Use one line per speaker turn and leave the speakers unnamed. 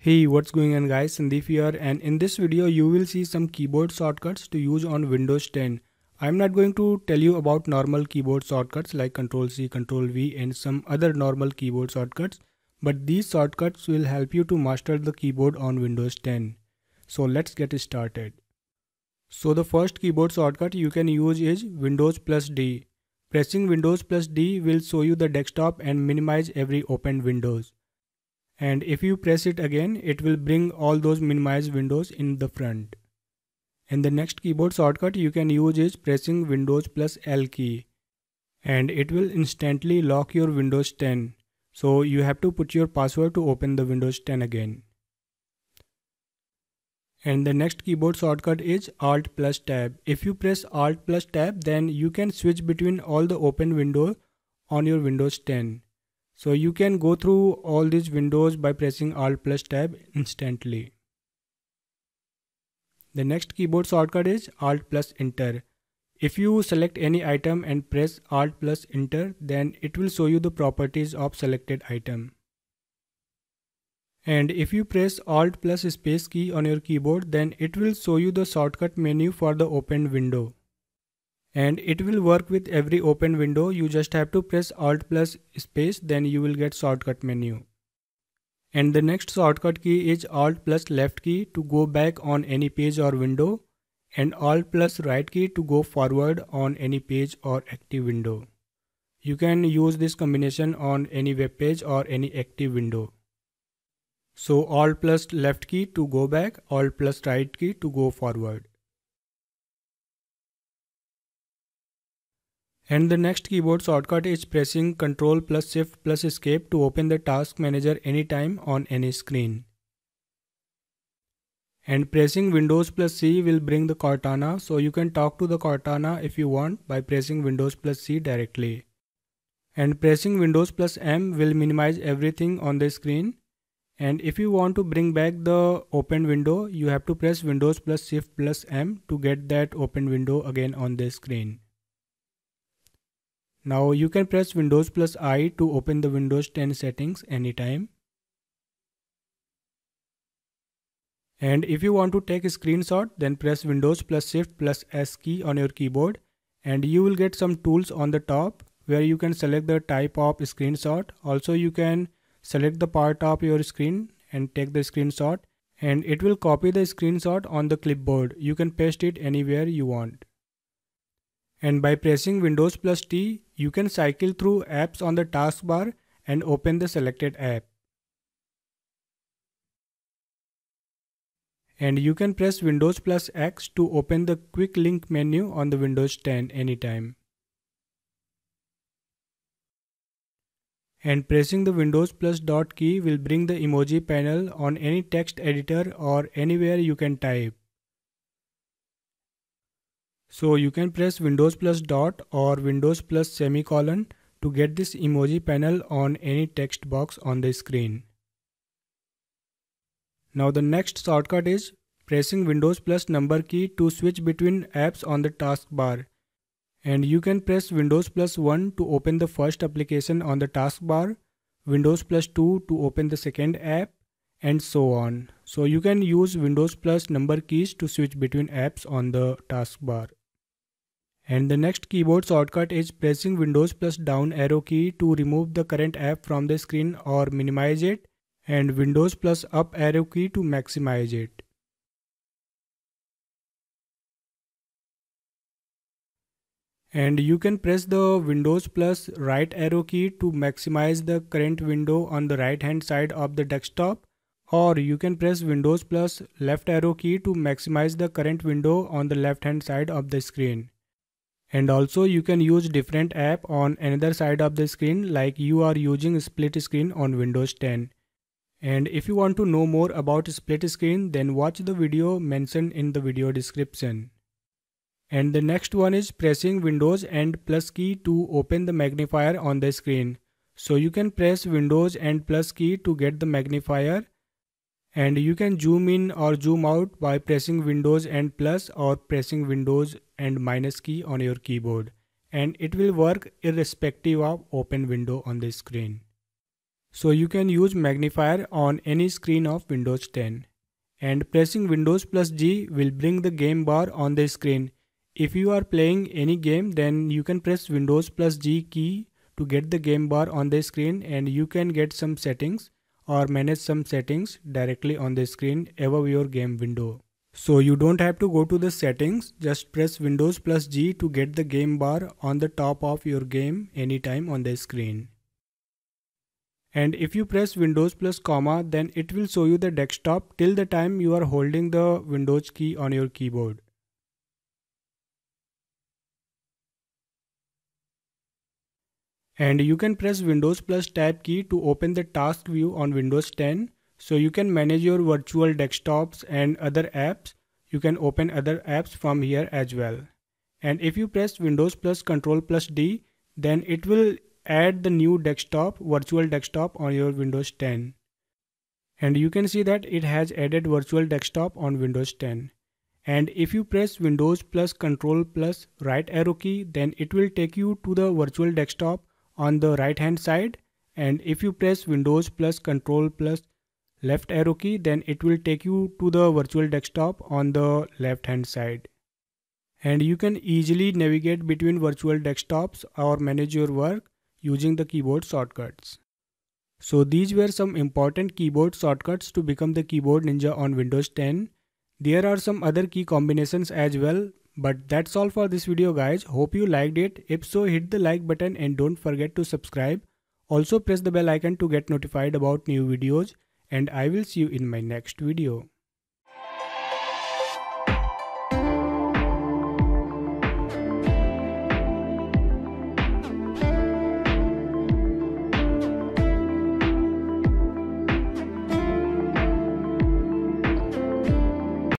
Hey, what's going on guys, Sandeep here, and in this video you will see some keyboard shortcuts to use on Windows 10. I'm not going to tell you about normal keyboard shortcuts like Ctrl+C, Ctrl+V and some other normal keyboard shortcuts, but these shortcuts will help you to master the keyboard on Windows 10. So let's get started. So the first keyboard shortcut you can use is Windows+D. Pressing Windows+D will show you the desktop and minimize every opened windows. And if you press it again, it will bring all those minimized windows in the front. And the next keyboard shortcut you can use is pressing Windows+L key. And it will instantly lock your Windows 10. So you have to put your password to open the Windows 10 again. And the next keyboard shortcut is Alt+Tab. If you press Alt+Tab, then you can switch between all the open windows on your Windows 10. So you can go through all these windows by pressing Alt+Tab instantly. The next keyboard shortcut is Alt+Enter. If you select any item and press Alt+Enter, then it will show you the properties of selected item. And if you press Alt+Space key on your keyboard, then it will show you the shortcut menu for the opened window. And it will work with every open window. You just have to press Alt+Space, then you will get shortcut menu. And the next shortcut key is Alt+Left key to go back on any page or window, and Alt+Right key to go forward on any page or active window. You can use this combination on any web page or any active window. So Alt+Left key to go back, Alt+Right key to go forward. And the next keyboard shortcut is pressing Ctrl+Shift+Escape to open the task manager anytime on any screen. And pressing Windows+C will bring the Cortana, so you can talk to the Cortana if you want by pressing Windows+C directly. And pressing Windows+M will minimize everything on the screen. And if you want to bring back the open window, you have to press Windows+Shift+M to get that open window again on the screen. Now you can press Windows+I to open the Windows 10 settings anytime. And if you want to take a screenshot, then press Windows+Shift+S key on your keyboard, and you will get some tools on the top where you can select the type of screenshot. Also you can select the part of your screen and take the screenshot, and it will copy the screenshot on the clipboard. You can paste it anywhere you want. And by pressing Windows+T, you can cycle through apps on the taskbar and open the selected app. And you can press Windows+X to open the quick link menu on the Windows 10 anytime. And pressing the Windows+Dot key will bring the emoji panel on any text editor or anywhere you can type. So you can press Windows+Dot or Windows+Semicolon to get this emoji panel on any text box on the screen. Now the next shortcut is pressing Windows+Number key to switch between apps on the taskbar. And you can press Windows+1 to open the first application on the taskbar, Windows+2 to open the second app, and so on. So you can use Windows+Number keys to switch between apps on the taskbar. And the next keyboard shortcut is pressing Windows+Down arrow key to remove the current app from the screen or minimize it, and Windows+Up arrow key to maximize it. And you can press the Windows+Right arrow key to maximize the current window on the right hand side of the desktop, or you can press Windows+Left arrow key to maximize the current window on the left hand side of the screen. And also you can use different app on another side of the screen, like you are using split screen on Windows 10. And if you want to know more about split screen, then watch the video mentioned in the video description. And the next one is pressing Windows and plus key to open the magnifier on the screen. So you can press Windows and plus key to get the magnifier, and you can zoom in or zoom out by pressing Windows and plus or pressing Windows and minus key on your keyboard, and it will work irrespective of open window on the screen. So you can use magnifier on any screen of Windows 10. And pressing Windows plus G will bring the game bar on the screen. If you are playing any game, then you can press Windows plus G key to get the game bar on the screen, and you can get some settings or manage some settings directly on the screen above your game window. So you don't have to go to the settings, just press Windows plus G to get the game bar on the top of your game anytime on the screen. And if you press Windows plus comma, then it will show you the desktop till the time you are holding the Windows key on your keyboard. And you can press Windows plus tab key to open the task view on Windows 10. So you can manage your virtual desktops and other apps. You can open other apps from here as well. And if you press Windows plus Control plus D, then it will add the new desktop, virtual desktop on your Windows 10. And you can see that it has added virtual desktop on Windows 10. And if you press Windows plus Control plus right arrow key, then it will take you to the virtual desktop on the right hand side. And if you press Windows plus Control plus left arrow key, then it will take you to the virtual desktop on the left hand side. And you can easily navigate between virtual desktops or manage your work using the keyboard shortcuts. So these were some important keyboard shortcuts to become the keyboard ninja on Windows 10. There are some other key combinations as well, but that's all for this video guys. Hope you liked it. If so, hit the like button and don't forget to subscribe. Also press the bell icon to get notified about new videos, and I will see you in my next video.